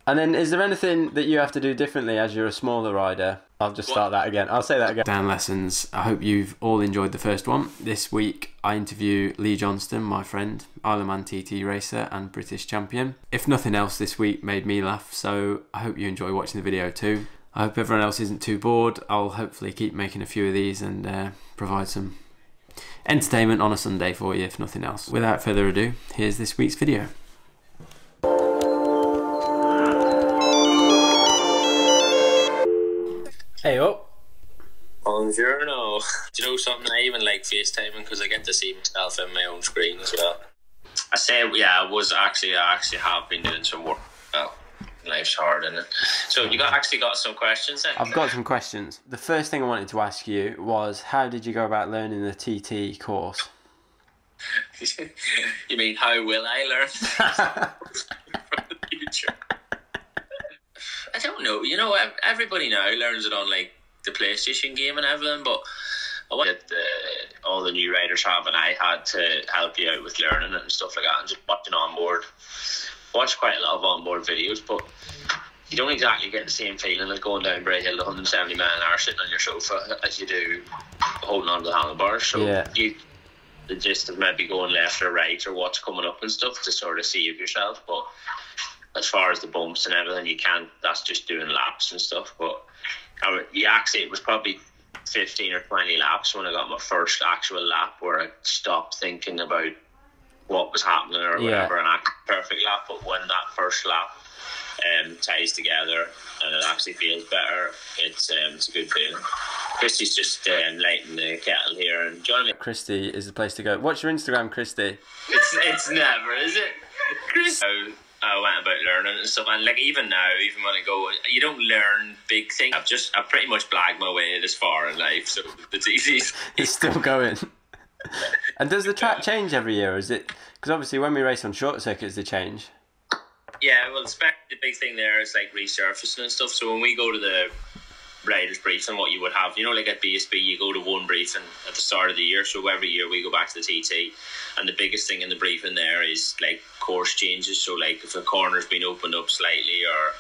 And then, is there anything that you have to do differently as you're a smaller rider? I'll just start that again. I'll say that again. Dan Lessons. I hope you've all enjoyed the first one. This week, I interview Lee Johnston, my friend, Isle of Man TT racer and British champion. If nothing else, this week made me laugh, so I hope you enjoy watching the video too. I hope everyone else isn't too bored. I'll hopefully keep making a few of these and provide some entertainment on a Sunday for you, if nothing else. Without further ado, here's this week's video. Hey up. Buongiorno. Do you know something? I even like FaceTiming because I get to see myself in my own screen as well. I say, yeah, I actually have been doing some work. Well, life's hard, isn't it? So you actually got some questions then? I've got some questions. The first thing I wanted to ask you was, how did you go about learning the TT course? You mean, how will I learn from the future? I don't know. You know, everybody now learns it on like the PlayStation game and everything, but I wanted all the new riders have, and I had to help you out with learning it and stuff like that, and just watching onboard. Watch quite a lot of onboard videos, but you don't exactly get the same feeling like going down Bray Hill to 170 mile an hour sitting on your sofa as you do holding on to the handlebars. So yeah. The gist of maybe going left or right or what's coming up and stuff to sort of see of yourself, but as far as the bumps and everything, that's just doing laps and stuff. But it was probably 15 or 20 laps when I got my first actual lap where I stopped thinking about what was happening or whatever, and I perfect lap. But when that first lap ties together and it actually feels better, it's a good feeling. Christy's just lighting the kettle here, and do you know what I mean? Christy is the place to go. What's your Instagram, Christy? It's never, is it? Christy. I went about learning and stuff, and like even now, even when I go, you don't learn big things. I've pretty much blagged my way this far in life, so it's easy. It's still going. And does the track change every year, or is it? Because obviously when we race on short circuits, they change. Yeah, well, the big thing there is like resurfacing and stuff. So when we go to the riders briefing, what you would have, you know, like at BSB, you go to one briefing at the start of the year. So every year we go back to the TT, and the biggest thing in the briefing there is like course changes. So like if a corner's been opened up slightly, or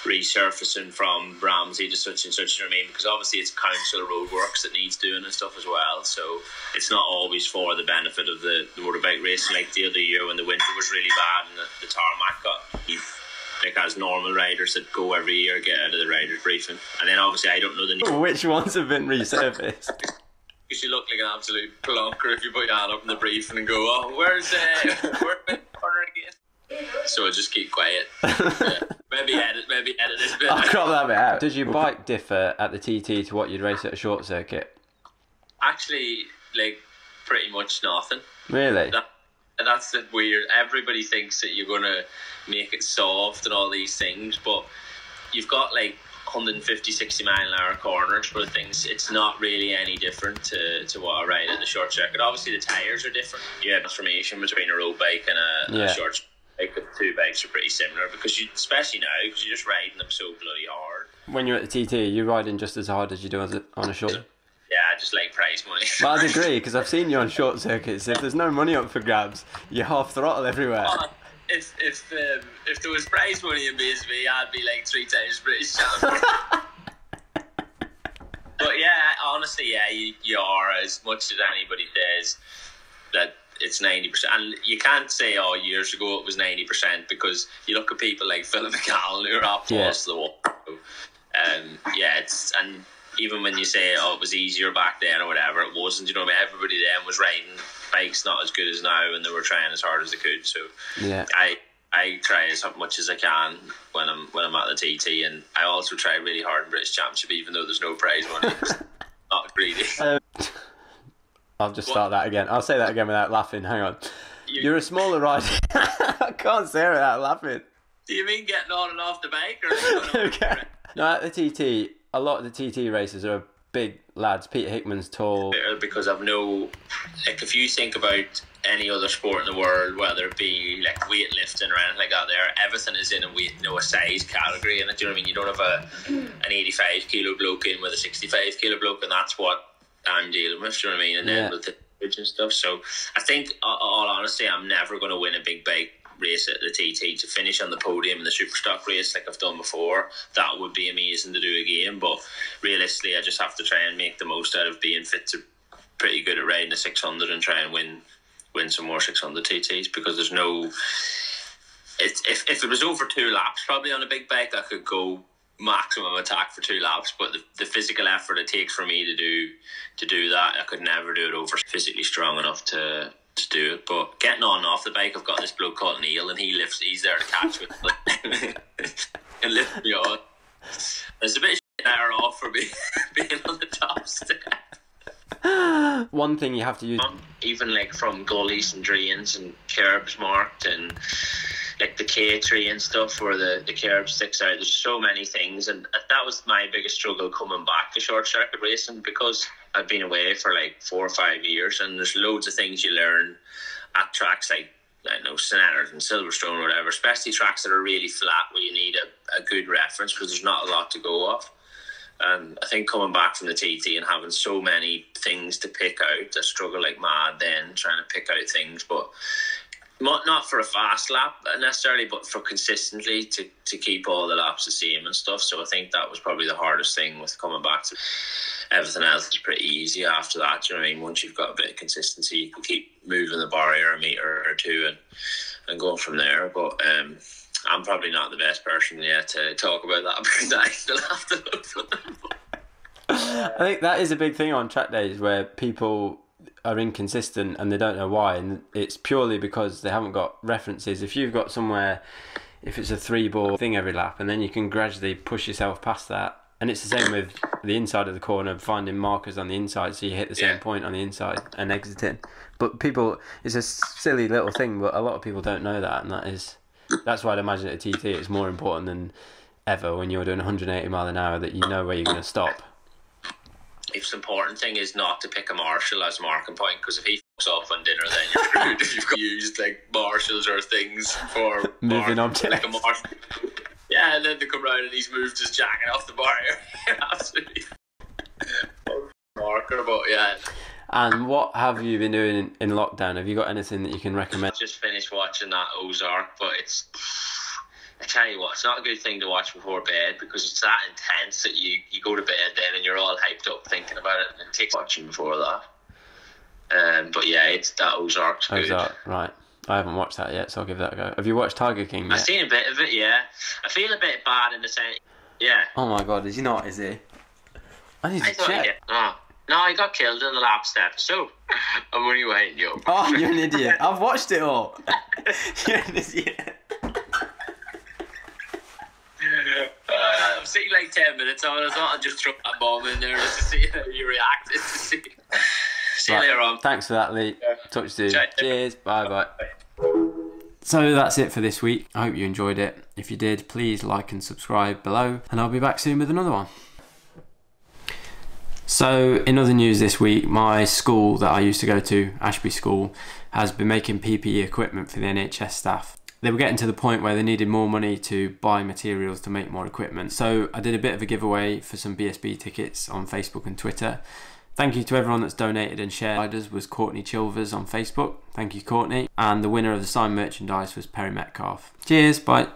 resurfacing from Ramsey to such and such, you know what I mean? Because obviously it's council roadworks that needs doing and stuff as well. So it's not always for the benefit of the motorbike racing. Like the other year when the winter was really bad and the tarmac got, like as normal riders that go every year get out of the riders briefing, and then obviously I don't know the which ones have been resurfaced. Because you look like an absolute plonker if you put your hand up in the briefing and go, oh, where's the corner again? So I'll just keep quiet. Maybe edit this bit. I'll crop that bit out. Does your bike differ at the TT to what you'd race at a short circuit? Actually, like pretty much nothing. Really? That's the weird. Everybody thinks that you're gonna make it soft and all these things, but you've got like 150, 60 mile an hour corners for things. It's not really any different to what I ride in the short circuit. Obviously the tyres are different. You have transformation between a road bike and a short circuit. Like the two bikes are pretty similar because especially now, because you're just riding them so bloody hard. When you're at the TT, you're riding just as hard as you do on a short. Yeah, I just like prize money. Well, I'd agree, because I've seen you on short circuits. If there's no money up for grabs, you're half throttle everywhere. If there was prize money in BSB, I'd be like 3 times British champion. But yeah, honestly, yeah, you are, as much as anybody says that it's 90%, and you can't say, oh, years ago it was 90%, because you look at people like Philip McCallum who are up close to the wall. And even when you say, oh, it was easier back then or whatever, it wasn't. You know what I mean? Everybody then was riding bikes not as good as now, and they were trying as hard as they could. So yeah, I try as much as I can when I'm at the TT, and I also try really hard in British Championship, even though there's no prize money. Not greedy. I'll just start that again. I'll say that again without laughing. Hang on. You're a smaller rider. I can't say it without laughing. Do you mean getting on and off the bike? Or okay. No, at the TT, a lot of the TT racers are big lads. Peter Hickman's tall. Because I've like if you think about any other sport in the world, whether it be like weightlifting or anything like that, everything is in a size category. And do you know what I mean? You don't have an 85 kilo bloke in with a 65 kilo bloke, and that's what I'm dealing with. Do you know what I mean? And then with the and stuff. So I think, all honesty, I'm never going to win a big bike race at the TT to finish on the podium in the Superstock race like I've done before. That would be amazing to do again, but realistically I just have to try and make the most out of being fit to pretty good at riding a 600 and try and win some more 600 TTs, because there's no... If it was over 2 laps probably on a big bike, I could go maximum attack for 2 laps, but the physical effort it takes for me to do that, I could never do it over physically strong enough to do it. But getting on and off the bike, I've got this bloke called Neil, and he's there to catch me and lift me on. There's a bit of shit there off for me being on the top step. One thing you have to use, even like from gullies and drains and curbs marked, and like the K tree and stuff where the curb sticks out. There's so many things, and that was my biggest struggle coming back to short circuit racing, because I've been away for like 4 or 5 years, and there's loads of things you learn at tracks like, I know, St Leonard and Silverstone or whatever, especially tracks that are really flat where you need a good reference because there's not a lot to go off. And I think coming back from the TT and having so many things to pick out, I struggle like mad then trying to pick out things, but not for a fast lap necessarily, but for consistently to keep all the laps the same and stuff. So I think that was probably the hardest thing with coming back to everything else. Is pretty easy after that. Do you know what I mean? Once you've got a bit of consistency, you can keep moving the barrier a metre or two and going from there. But I'm probably not the best person yet to talk about that because I still have to look for them. I think that is a big thing on track days where people are inconsistent and they don't know why, and it's purely because they haven't got references. If you've got somewhere, if it's a 3-ball thing every lap, and then you can gradually push yourself past that, and it's the same with the inside of the corner, finding markers on the inside so you hit the same point on the inside and exiting. But people, it's a silly little thing, but a lot of people don't know that, and that's why I'd imagine at a TT it's more important than ever when you're doing 180 mile an hour that you know where you're going to stop. It's important thing is not to pick a marshal as marking point, because if he fucks off on dinner, then you're screwed. If you've got used like marshals or things for moving on to like a marshal, yeah, and then they come round and he's moved his jacket off the barrier. Absolutely marker, but yeah. And what have you been doing in lockdown? Have you got anything that you can recommend? Just finished watching that Ozark, but I tell you what, it's not a good thing to watch before bed because it's that intense that you go to bed then and you're all hyped up thinking about it, and it takes watching before that. But yeah, it's that Ozark's good. Ozark, right. I haven't watched that yet, so I'll give that a go. Have you watched Tiger King yet? I've seen a bit of it, yeah. I feel a bit bad in the sense, yeah. Oh my god, is he not, is he? I need to check. No, he got killed in the last episode. I'm only waiting, yo. Oh, you're an idiot. I've watched it all. You're an idiot. I've seen like 10 minutes of it. I thought I'd just throw that bomb in there just to see how you react. See you later on. Thanks for that, Lee. Talk to you soon. Cheers. Bye. So that's it for this week. I hope you enjoyed it. If you did, please like and subscribe below, and I'll be back soon with another one. So in other news this week, my school that I used to go to, Ashby School, has been making PPE equipment for the NHS staff. They were getting to the point where they needed more money to buy materials to make more equipment. So I did a bit of a giveaway for some BSB tickets on Facebook and Twitter. Thank you to everyone that's donated and shared. Was Courtney Chilvers on Facebook. Thank you, Courtney. And the winner of the signed merchandise was Perry Metcalf. Cheers, bye.